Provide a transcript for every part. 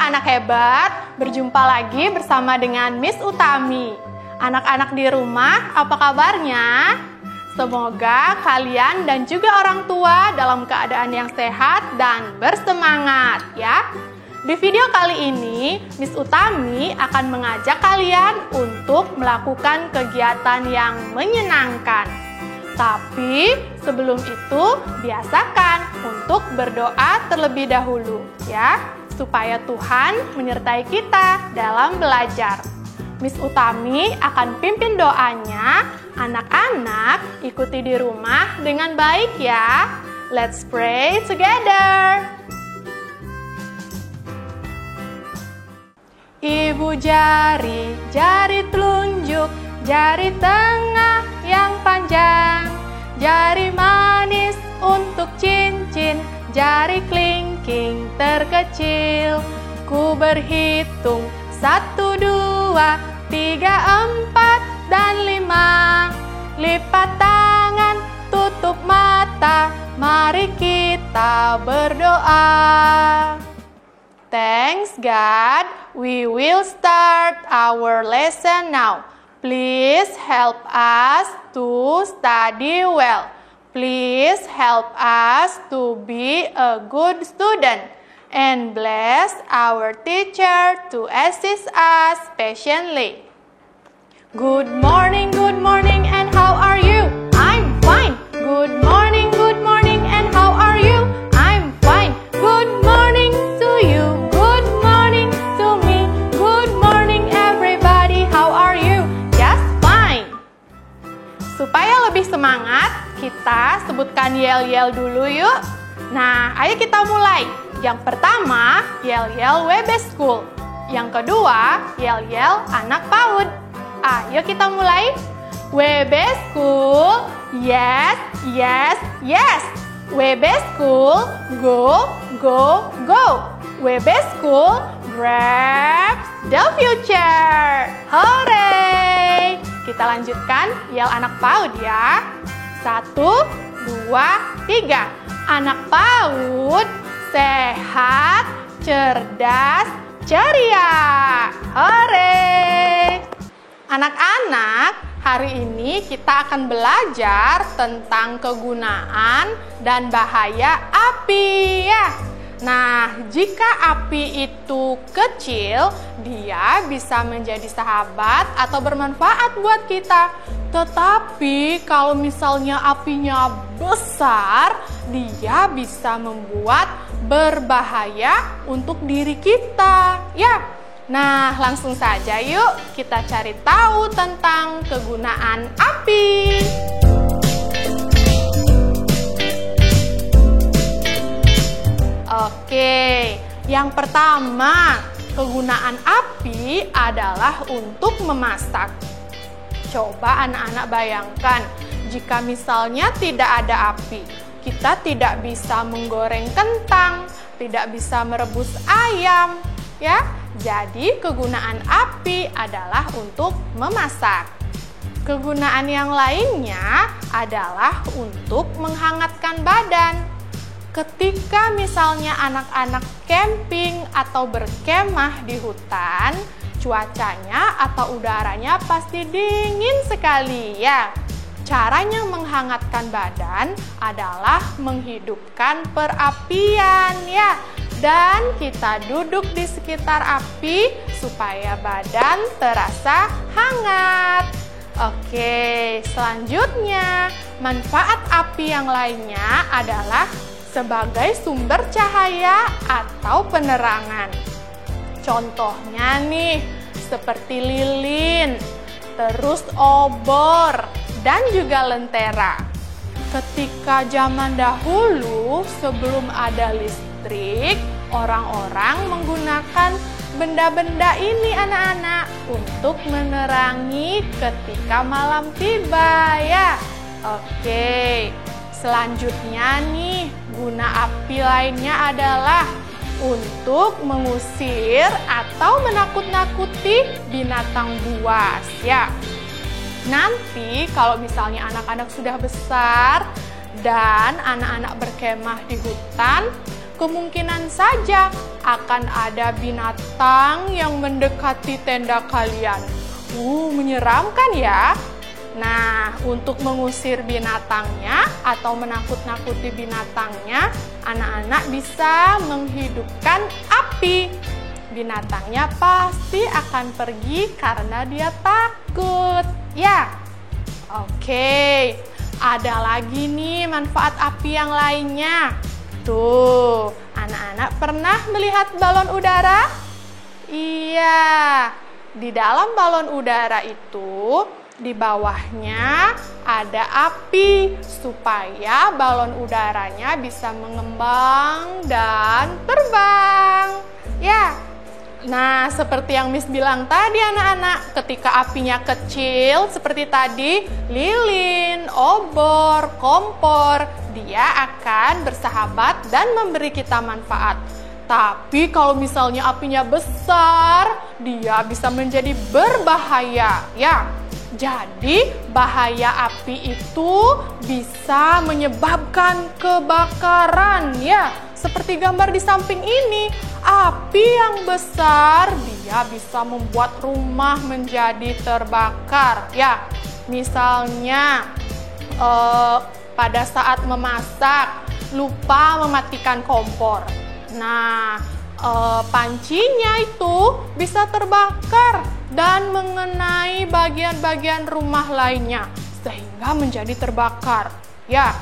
anak-anak hebat, berjumpa lagi bersama dengan Miss Utami. Anak-anak di rumah, apa kabarnya? Semoga kalian dan juga orang tua dalam keadaan yang sehat dan bersemangat ya. Di video kali ini, Miss Utami akan mengajak kalian untuk melakukan kegiatan yang menyenangkan. Tapi sebelum itu, biasakan untuk berdoa terlebih dahulu ya, supaya Tuhan menyertai kita dalam belajar. Miss Utami akan pimpin doanya, anak-anak ikuti di rumah dengan baik ya. Let's pray together. Ibu jari, jari telunjuk, jari tengah yang panjang, jari manis untuk cincin, jari kelingking terkecil. Ku berhitung 1, 2, 3, 4, dan 5. Lipat tangan, tutup mata, mari kita berdoa. Thanks God, we will start our lesson now. Please help us to study well. Please help us to be a good student. And bless our teacher to assist us patiently. Good morning, and how are you? I'm fine. Good morning, and how are you? I'm fine. Good morning to you. Good morning to me. Good morning everybody. How are you? Just fine. Supaya lebih semangat, kita sebutkan yel-yel dulu yuk. Nah, ayo kita mulai. Yang pertama, yel-yel WB School. Yang kedua, yel-yel anak PAUD. Ayo kita mulai. WB School, yes, yes, yes. WB School, go, go, go. WB School, grab the future. Hooray! Kita lanjutkan yel anak PAUD ya. 1, 2, 3. Anak PAUD sehat, cerdas, ceria. Hore! Anak-anak, hari ini kita akan belajar tentang kegunaan dan bahaya api ya. Nah, jika api itu kecil, dia bisa menjadi sahabat atau bermanfaat buat kita. Tetapi kalau misalnya apinya besar, dia bisa membuat berbahaya untuk diri kita ya. Nah, langsung saja yuk kita cari tahu tentang kegunaan api. Oke, yang pertama, kegunaan api adalah untuk memasak. Coba anak-anak bayangkan, jika misalnya tidak ada api, kita tidak bisa menggoreng kentang, tidak bisa merebus ayam, ya. Jadi kegunaan api adalah untuk memasak. Kegunaan yang lainnya adalah untuk menghangatkan badan. Ketika misalnya anak-anak camping atau berkemah di hutan, cuacanya atau udaranya pasti dingin sekali ya. Caranya menghangatkan badan adalah menghidupkan perapian ya. Dan kita duduk di sekitar api supaya badan terasa hangat. Oke, selanjutnya manfaat api yang lainnya adalah sebagai sumber cahaya atau penerangan. Contohnya nih, seperti lilin, terus obor, dan juga lentera. Ketika zaman dahulu, sebelum ada listrik, orang-orang menggunakan benda-benda ini anak-anak untuk menerangi ketika malam tiba ya. Oke, selanjutnya nih, guna api lainnya adalah untuk mengusir atau menakut-nakuti binatang buas ya. Nanti kalau misalnya anak-anak sudah besar dan anak-anak berkemah di hutan, kemungkinan saja akan ada binatang yang mendekati tenda kalian. Menyeramkan ya. Nah, untuk mengusir binatangnya atau menakut-nakuti binatangnya, anak-anak bisa menghidupkan api. Binatangnya pasti akan pergi karena dia takut. Ya. Oke. Ada lagi nih manfaat api yang lainnya. Tuh, anak-anak pernah melihat balon udara? Iya. Di dalam balon udara itu, di bawahnya ada api supaya balon udaranya bisa mengembang dan terbang. Ya. Nah, seperti yang Miss bilang tadi anak-anak, ketika apinya kecil seperti tadi, lilin, obor, kompor, dia akan bersahabat dan memberi kita manfaat. Tapi kalau misalnya apinya besar, dia bisa menjadi berbahaya, ya. Jadi, bahaya api itu bisa menyebabkan kebakaran, ya. Seperti gambar di samping ini, api yang besar dia bisa membuat rumah menjadi terbakar, ya. Misalnya, pada saat memasak, lupa mematikan kompor. Nah, pancinya itu bisa terbakar dan mengenai bagian-bagian rumah lainnya sehingga menjadi terbakar. Ya,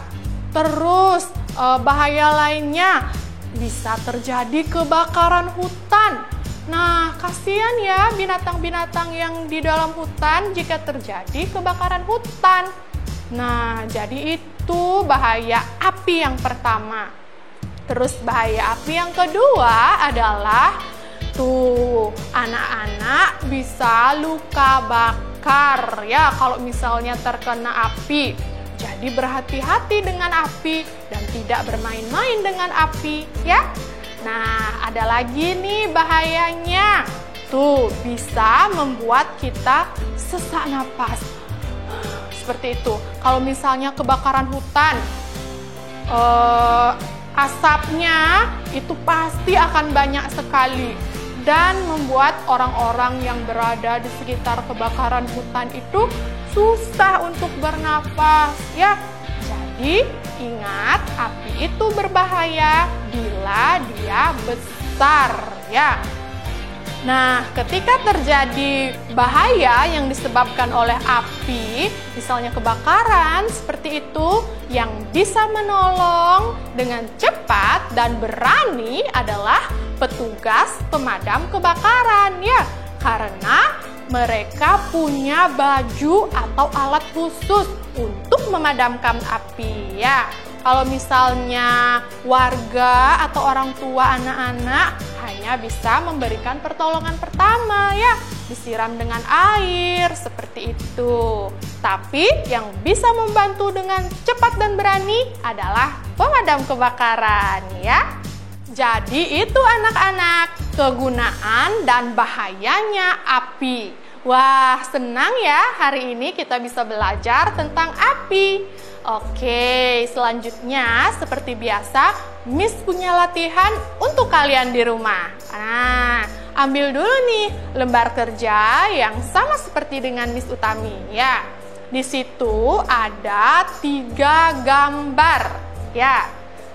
terus bahaya lainnya bisa terjadi kebakaran hutan. Nah, kasihan ya binatang-binatang yang di dalam hutan jika terjadi kebakaran hutan. Nah, jadi itu bahaya api yang pertama. Terus bahaya api yang kedua adalah tuh, anak-anak bisa luka bakar ya kalau misalnya terkena api. Jadi berhati-hati dengan api dan tidak bermain-main dengan api ya. Nah, ada lagi nih bahayanya. Tuh, bisa membuat kita sesak napas. Seperti itu. Kalau misalnya kebakaran hutan, asapnya itu pasti akan banyak sekali dan membuat orang-orang yang berada di sekitar kebakaran hutan itu susah untuk bernafas ya. Jadi ingat, api itu berbahaya bila dia besar ya. Nah, ketika terjadi bahaya yang disebabkan oleh api, misalnya kebakaran seperti itu, yang bisa menolong dengan cepat dan berani adalah petugas pemadam kebakaran ya. Karena mereka punya baju atau alat khusus untuk memadamkan api ya. Kalau misalnya warga atau orang tua anak-anak hanya bisa memberikan pertolongan pertama ya, disiram dengan air seperti itu. Tapi yang bisa membantu dengan cepat dan berani adalah pemadam kebakaran ya. Jadi itu anak-anak, kegunaan dan bahayanya api. Wah, senang ya hari ini kita bisa belajar tentang api. Oke, selanjutnya seperti biasa, Miss punya latihan untuk kalian di rumah. Nah, ambil dulu nih lembar kerja yang sama seperti dengan Miss Utami ya. Di situ ada 3 gambar ya.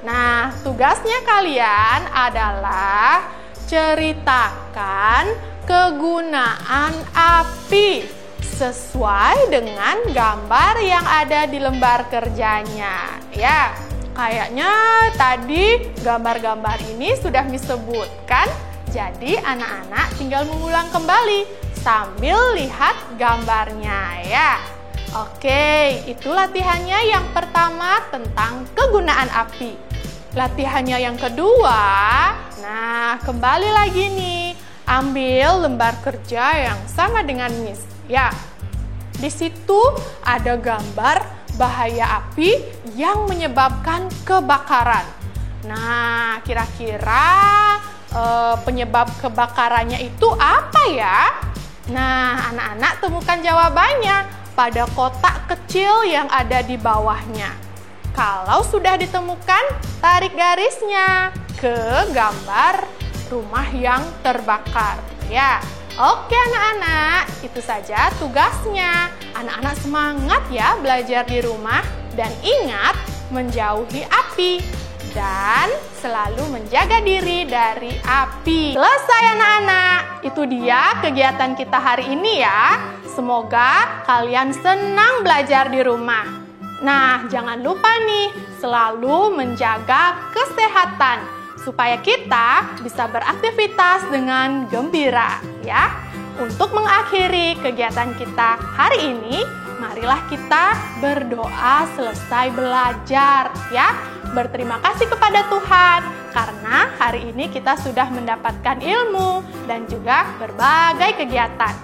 Nah, tugasnya kalian adalah ceritakan kegunaan api sesuai dengan gambar yang ada di lembar kerjanya ya. Kayaknya tadi gambar-gambar ini sudah disebutkan, jadi anak-anak tinggal mengulang kembali sambil lihat gambarnya ya. Oke, itu latihannya yang pertama tentang kegunaan api. Latihannya yang kedua, nah kembali lagi nih, ambil lembar kerja yang sama dengan Miss ya. Di situ ada gambar bahaya api yang menyebabkan kebakaran. Nah, kira-kira penyebab kebakarannya itu apa ya? Nah, anak-anak temukan jawabannya pada kotak kecil yang ada di bawahnya. Kalau sudah ditemukan, tarik garisnya ke gambar rumah yang terbakar. Ya, oke anak-anak, itu saja tugasnya. Anak-anak semangat ya belajar di rumah dan ingat menjauhi api dan selalu menjaga diri dari api. Selesai anak-anak, itu dia kegiatan kita hari ini ya. Semoga kalian senang belajar di rumah. Nah, jangan lupa nih, selalu menjaga kesehatan supaya kita bisa beraktivitas dengan gembira ya. Untuk mengakhiri kegiatan kita hari ini, marilah kita berdoa selesai belajar ya. Berterima kasih kepada Tuhan karena hari ini kita sudah mendapatkan ilmu dan juga berbagai kegiatan.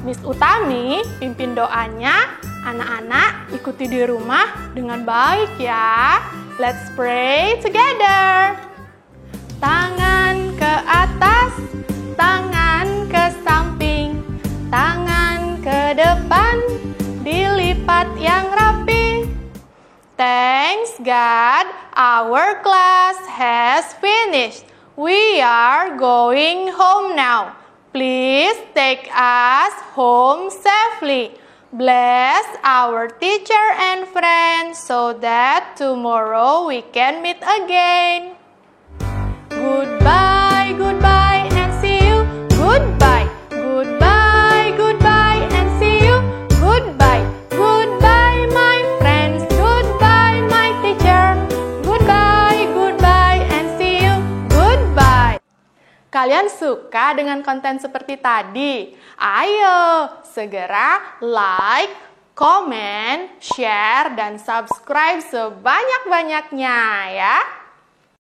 Miss Utami pimpin doanya. Anak-anak ikuti di rumah dengan baik ya. Let's pray together. Tangan ke atas, tangan ke samping, tangan ke depan, dilipat yang rapi. Thanks God, our class has finished. We are going home now. Please take us home safely. Bless our teacher and friends so that tomorrow we can meet again. Goodbye, goodbye, and see you. Goodbye, goodbye, goodbye, and see you. Goodbye, goodbye, my friends. Goodbye, my teacher. Goodbye, goodbye, and see you. Goodbye. Kalian suka dengan konten seperti tadi? Ayo, segera like, comment, share, dan subscribe sebanyak-banyaknya ya.